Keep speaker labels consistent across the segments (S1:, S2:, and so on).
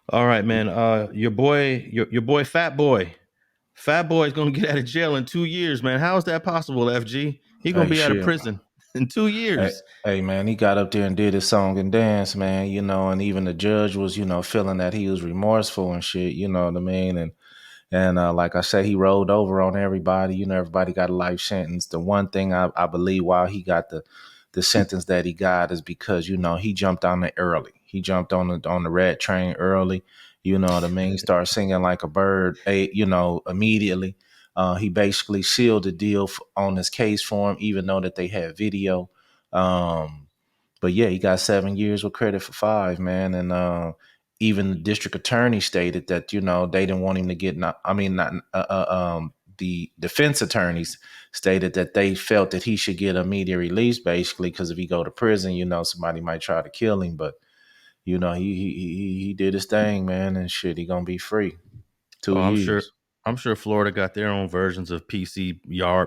S1: All right, man. Your boy, Fat Boy is gonna get out of jail in 2 years, man. How is that possible, FG? He gonna
S2: Hey,
S1: be out of
S2: shit.
S1: prison in two
S2: Hey,
S1: years.
S2: hey, man, he got up there and did his song and dance, man, and even the judge was, feeling that he was remorseful and shit, you know what I mean? And like I say, he rolled over on everybody. Everybody got a life sentence. The one thing I believe why he got the sentence that he got is because, he jumped on it early. He jumped on the red train early. You know what I mean? He started singing like a bird, immediately. He basically sealed the deal on his case for him, even though that they had video. Um, but yeah, he got 7 years with credit for 5, man. And even the district attorney stated that they didn't want him to get. Not, I mean, not the defense attorneys stated that they felt that he should get immediate release, basically, because if he go to prison, somebody might try to kill him. But he did his thing, man, and shit, he gonna be free. two
S1: Oh, I'm sure.
S2: years.
S1: I'm sure Florida got their own versions of PC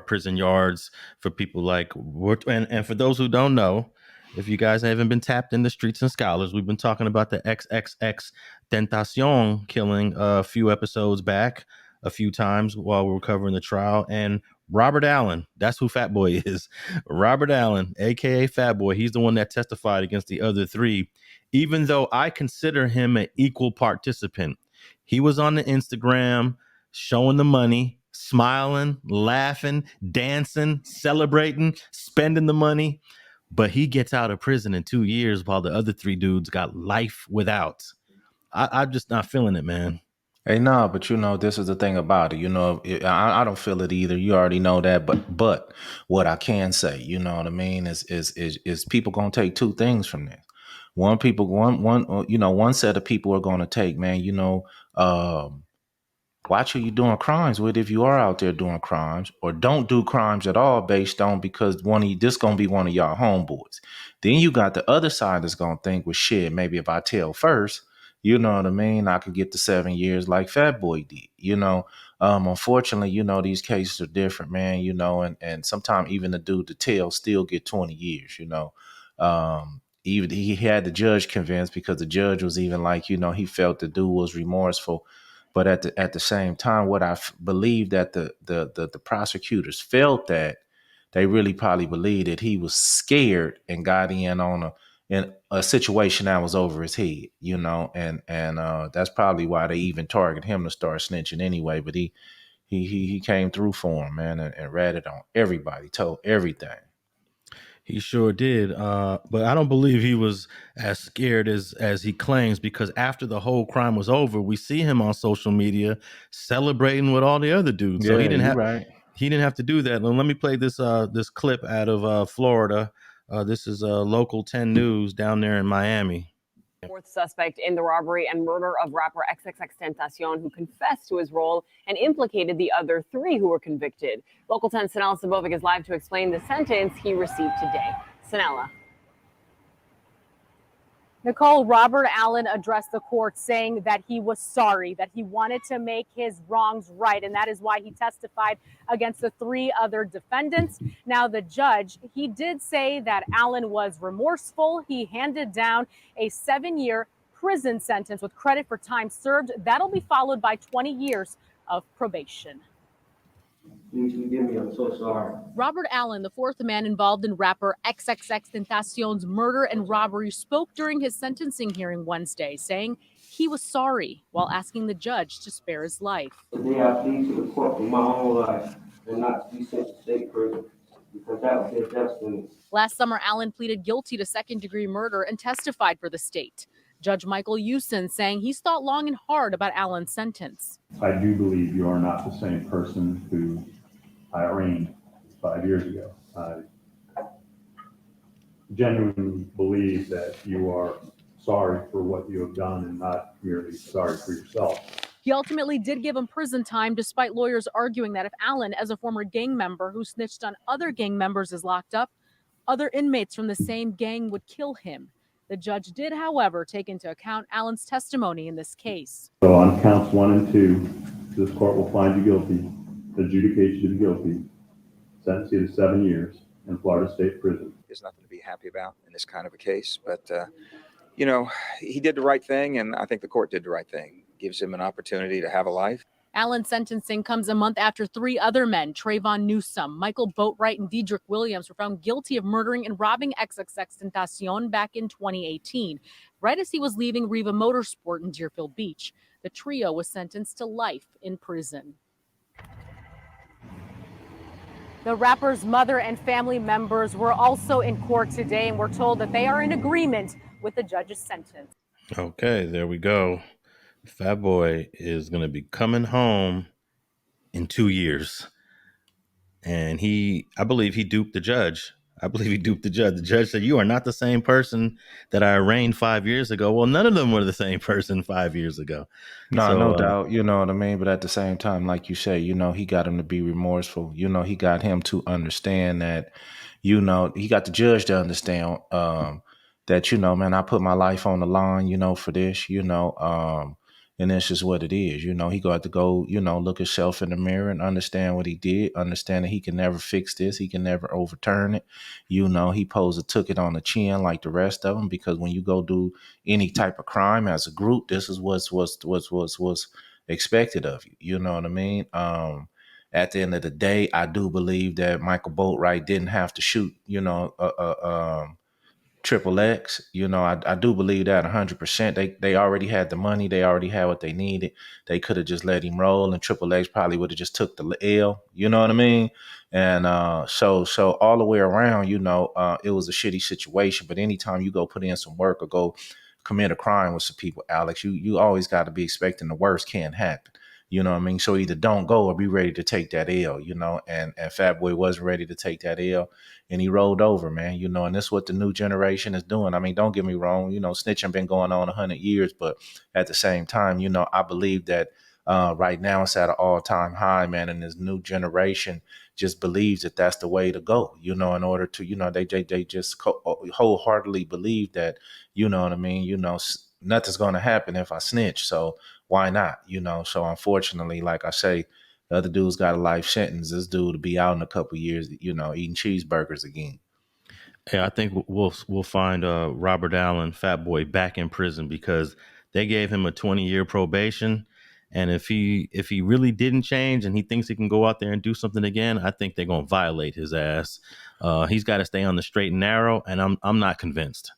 S1: prison yards for people like. And for those who don't know, if you guys haven't been tapped in the streets and scholars, we've been talking about the XXXTentacion killing a few episodes back, a few times while we were covering the trial. And Robert Allen, that's who Fat Boy is. Robert Allen, aka Fat Boy, he's the one that testified against the other three. Even though I consider him an equal participant, he was on the Instagram showing the money, smiling, laughing, dancing, celebrating, spending the money. But he gets out of prison in 2 years while the other three dudes got life without. I'm just not feeling it, man.
S2: Hey, nah, but this is the thing about it. I don't feel it either. You already know that. But what I can say, you know what I mean, is people gonna take two things from this. One set of people are gonna take, man. Watch who you doing crimes with if you are out there doing crimes, or don't do crimes at all based on because this gonna be one of y'all homeboys. Then you got the other side that's gonna think, well, shit, maybe if I tell first, you know what I mean, I could get the 7 years like Fat Boy did. Unfortunately, these cases are different, man. And sometimes even the dude to tell still get 20 years. Even he had the judge convinced because the judge was even like, he felt the dude was remorseful, but at the same time, what believe that the prosecutors felt that they really probably believed that he was scared and got in a situation that was over his head, and that's probably why they even target him to start snitching anyway. But he came through for him, man, and ratted on everybody, told everything.
S1: He sure did. But I don't believe he was as scared as he claims, because after the whole crime was over, we see him on social media celebrating with all the other dudes. So
S2: Yeah, you right.
S1: he didn't have to do that. Now, let me play this clip out of Florida. This is local 10 news down there in Miami.
S3: Fourth suspect in the robbery and murder of rapper XXXTentacion, who confessed to his role and implicated the other three who were convicted. Local 10's Sanela Sabovic is live to explain the sentence he received today. Sanela.
S4: Nicole, Robert Allen addressed the court saying that he was sorry, that he wanted to make his wrongs right, and that is why he testified against the three other defendants. Now, the judge, he did say that Allen was remorseful. He handed down a 7-year prison sentence with credit for time served. That'll be followed by 20 years of probation.
S5: Please forgive me, I'm so sorry.
S4: Robert Allen, the fourth man involved in rapper XXXTentacion's murder and robbery, spoke during his sentencing hearing Wednesday, saying he was sorry while asking the judge to spare his life.
S5: Today I plead to the court for my own life and not to be sent to state prison, because that was his destiny.
S4: Last summer, Allen pleaded guilty to second-degree murder and testified for the state. Judge Michael Usen saying he's thought long and hard about Allen's sentence.
S6: I do believe you are not the same person who I arraigned 5 years ago. I genuinely believe that you are sorry for what you have done and not merely sorry for yourself.
S4: He ultimately did give him prison time, despite lawyers arguing that if Allen, as a former gang member who snitched on other gang members, is locked up, other inmates from the same gang would kill him. The judge did, however, take into account Allen's testimony in this case.
S6: So on counts 1 and 2, this court will find you guilty, adjudicate you to be guilty, sentence you to 7 years in Florida State Prison.
S7: There's nothing to be happy about in this kind of a case, but you know, he did the right thing, and I think the court did the right thing. Gives him an opportunity to have a life.
S4: Allen's sentencing comes a month after 3 other men, Trayvon Newsome, Michael Boatwright, and Dedrick Williams, were found guilty of murdering and robbing XXXTentacion back in 2018, right as he was leaving Riva Motorsport in Deerfield Beach. The trio was sentenced to life in prison. The rapper's mother and family members were also in court today, and we're told that they are in agreement with the judge's sentence.
S1: Okay, there we go. Fat Boy is going to be coming home in 2 years. And I believe he duped the judge. The judge said, "You are not the same person that I arraigned 5 years ago." Well, none of them were the same person 5 years ago.
S2: No doubt, you know what I mean? But at the same time, like you say, you know, he got him to be remorseful. You know, he got him to understand that, you know, he got the judge to understand that, you know, man, I put my life on the line, you know, for this, you know, and that's just what it is. You know, he got to go, you know, look himself in the mirror and understand what he did, understand that he can never fix this. He can never overturn it. You know, he took it on the chin like the rest of them, because when you go do any type of crime as a group, this is what's expected of you. You know what I mean? At the end of the day, I do believe that Michael Boatwright didn't have to shoot, you know, XXX. You know, I do believe that 100%. They already had the money. They already had what they needed. They could have just let him roll, and XXX probably would have just took the L. You know what I mean? And so all the way around, you know, it was a shitty situation. But anytime you go put in some work or go commit a crime with some people, Alex, you always got to be expecting the worst can happen. You know what I mean? So either don't go or be ready to take that L, you know, and Fat Boy wasn't ready to take that L, and he rolled over, man, you know, and that's what the new generation is doing. I mean, don't get me wrong, you know, snitching been going on 100 years, but at the same time, you know, I believe that right now it's at an all-time high, man, and this new generation just believes that that's the way to go, you know, in order to, you know, they just wholeheartedly believe that, you know what I mean, you know, nothing's going to happen if I snitch, so why not? You know, so unfortunately, like I say, the other dude's got a life sentence. This dude will be out in a couple of years, you know, eating cheeseburgers again.
S1: Yeah, I think we'll find Robert Allen, Fat Boy, back in prison because they gave him a 20-year probation. And if he really didn't change and he thinks he can go out there and do something again, I think they're gonna violate his ass. He's got to stay on the straight and narrow, and I'm not convinced.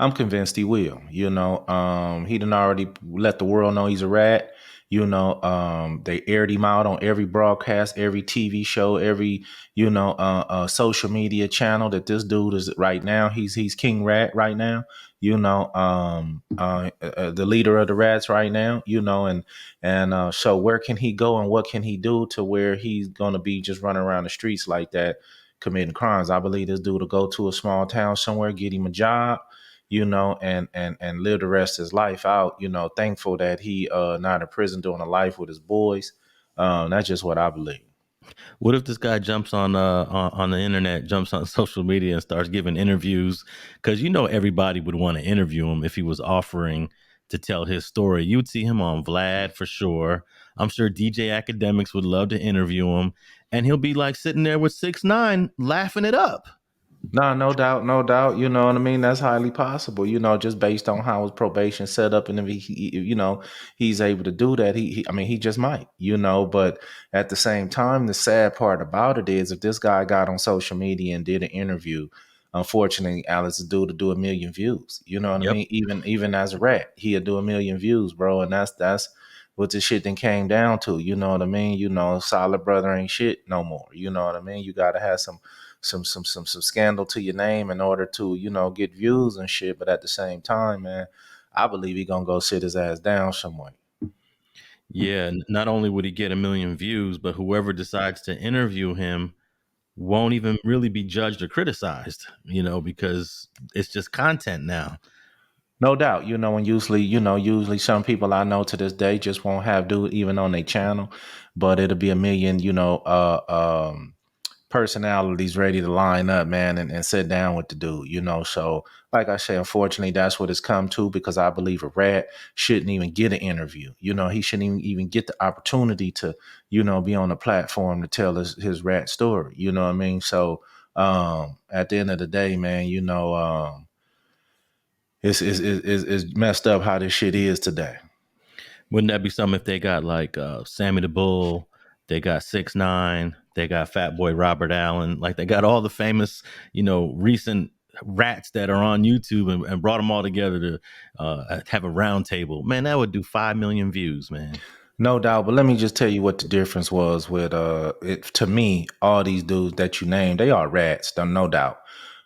S2: I'm convinced he will. You know, he done already let the world know he's a rat. You know, they aired him out on every broadcast, every TV show, every, you know, social media channel that this dude is right now. He's King Rat right now. You know, the leader of the rats right now. You know, and so where can he go and what can he do to where he's gonna be just running around the streets like that, committing crimes? I believe this dude will go to a small town somewhere, get him a job, you know, and live the rest of his life out, you know, thankful that he not in prison doing a life with his boys. That's just what I believe.
S1: What if this guy jumps on the internet, jumps on social media and starts giving interviews? Because you know everybody would want to interview him if he was offering to tell his story. You'd see him on Vlad for sure. I'm sure DJ Academics would love to interview him, and he'll be like sitting there with 6ix9ine laughing it up.
S2: No doubt. You know what I mean? That's highly possible, you know, just based on how his probation set up. And if he you know, he's able to do that, I mean, he just might, you know, but at the same time, the sad part about it is if this guy got on social media and did an interview, unfortunately, Alex is due to do 1 million views. You know what I mean? Even as a rat, he'll do 1 million views, bro. And that's what this shit then came down to. You know what I mean? You know, solid brother ain't shit no more. You know what I mean? You got to have some scandal to your name in order to, you know, get views and shit. But at the same time, man, I believe he gonna go sit his ass down somewhere.
S1: Yeah, not only would he get 1 million views, but whoever decides to interview him won't even really be judged or criticized, you know, because it's just content now.
S2: No doubt, you know, and usually some people I know to this day just won't have dude even on their channel, but it'll be 1 million, you know, personalities ready to line up, man, and sit down with the dude, you know. So like I say, unfortunately, that's what it's come to, because I believe a rat shouldn't even get an interview. You know, he shouldn't even get the opportunity to, you know, be on a platform to tell his rat story. You know what I mean? So at the end of the day, man, you know, it's messed up how this shit is today.
S1: Wouldn't that be something if they got like Sammy the Bull, they got 6ix9ine, they got Fat Boy Robert Allen, like they got all the famous, recent rats that are on YouTube and brought them all together to have a round table. Man, that would do 5 million views, man.
S2: No doubt, but let me just tell you what the difference was with it. To me, all these dudes that you named, they are rats, no doubt.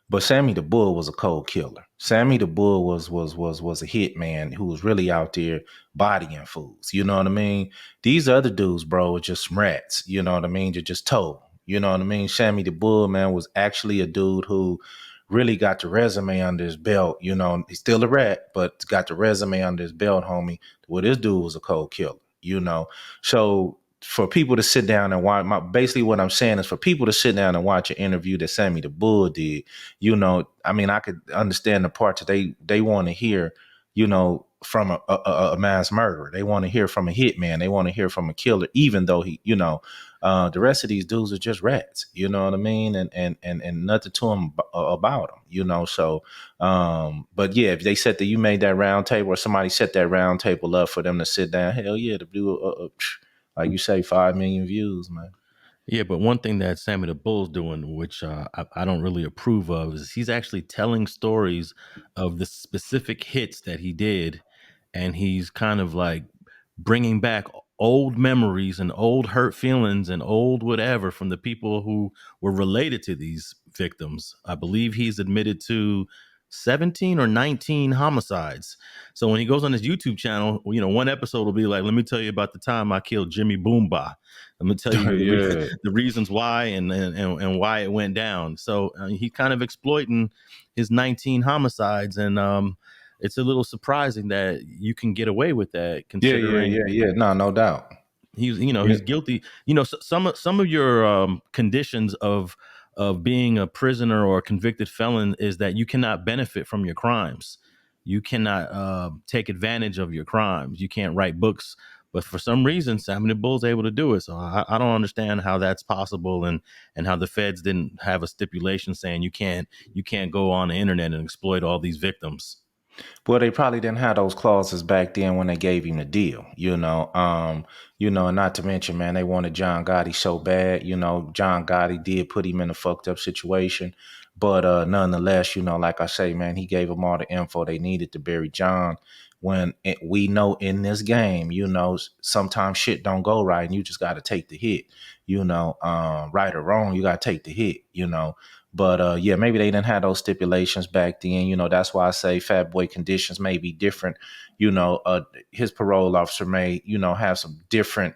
S2: But Sammy the Bull was a cold killer. Sammy the Bull was a hitman who was really out there bodying fools. You know what I mean? These other dudes, bro, are just some rats. You know what I mean? They're just told. You know what I mean? Sammy the Bull, man, was actually a dude who really got the resume under his belt. You know, he's still a rat, but got the resume under his belt, homie. Well, this dude was a cold killer. You know, so for people to sit down and watch, basically what I'm saying is for people to sit down and watch an interview that Sammy the Bull did, I mean, I could understand the part that they want to hear, from a mass murderer. They want to hear from a hitman. They want to hear from a killer, even though the rest of these dudes are just rats. You know what I mean? And nothing to them about them. So, but yeah, if they said that you made that round table or somebody set that round table up for them to sit down, hell yeah, to do like you say, 5 million views, man.
S1: Yeah, but one thing that Sammy the Bull's doing, which I don't really approve of, is he's actually telling stories of the specific hits that he did, and he's kind of like bringing back old memories and old hurt feelings and old whatever from the people who were related to these victims. I believe he's admitted to 17 or 19 homicides. So when he goes on his YouTube channel, one episode will be like, let me tell you about the time I killed Jimmy Boomba. Let me tell you the reasons why and why it went down. So he's kind of exploiting his 19 homicides, and it's a little surprising that you can get away with that. Considering,
S2: yeah. No doubt.
S1: He's guilty. Some of your conditions of being a prisoner or a convicted felon is that you cannot benefit from your crimes. You cannot take advantage of your crimes. You can't write books. But for some reason, Sammy the Bull's able to do it. So I don't understand how that's possible, and how the feds didn't have a stipulation saying you can't go on the internet and exploit all these victims.
S2: Well, they probably didn't have those clauses back then when they gave him the deal, and not to mention, man, they wanted John Gotti so bad. John Gotti did put him in a fucked up situation, but nonetheless, like I say, man, he gave them all the info they needed to bury John. When we know in this game, sometimes shit don't go right, and you just got to take the hit. Right or wrong, you got to take the hit. But yeah, maybe they didn't have those stipulations back then. That's why I say Fat Boy conditions may be different. His parole officer may, have some different,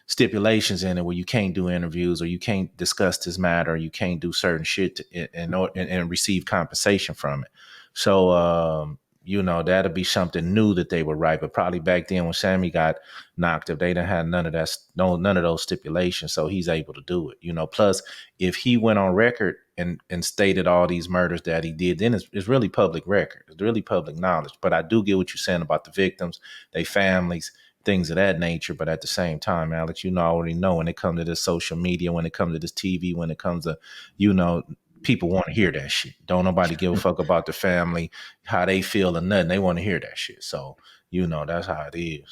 S2: stipulations in it where you can't do interviews, or you can't discuss this matter, or you can't do certain shit and receive compensation from it. So, that'll be something new that they would write. But probably back then when Sammy got knocked up, they didn't have none of those stipulations. So he's able to do it. Plus, if he went on record and stated all these murders that he did, then it's really public record. It's really public knowledge. But I do get what you're saying about the victims, their families, things of that nature. But at the same time, Alex, already know when it comes to this social media, when it comes to this TV, when it comes to, people want to hear that shit. Don't nobody give a fuck about the family, how they feel or nothing. They want to hear that shit. So, that's how it is.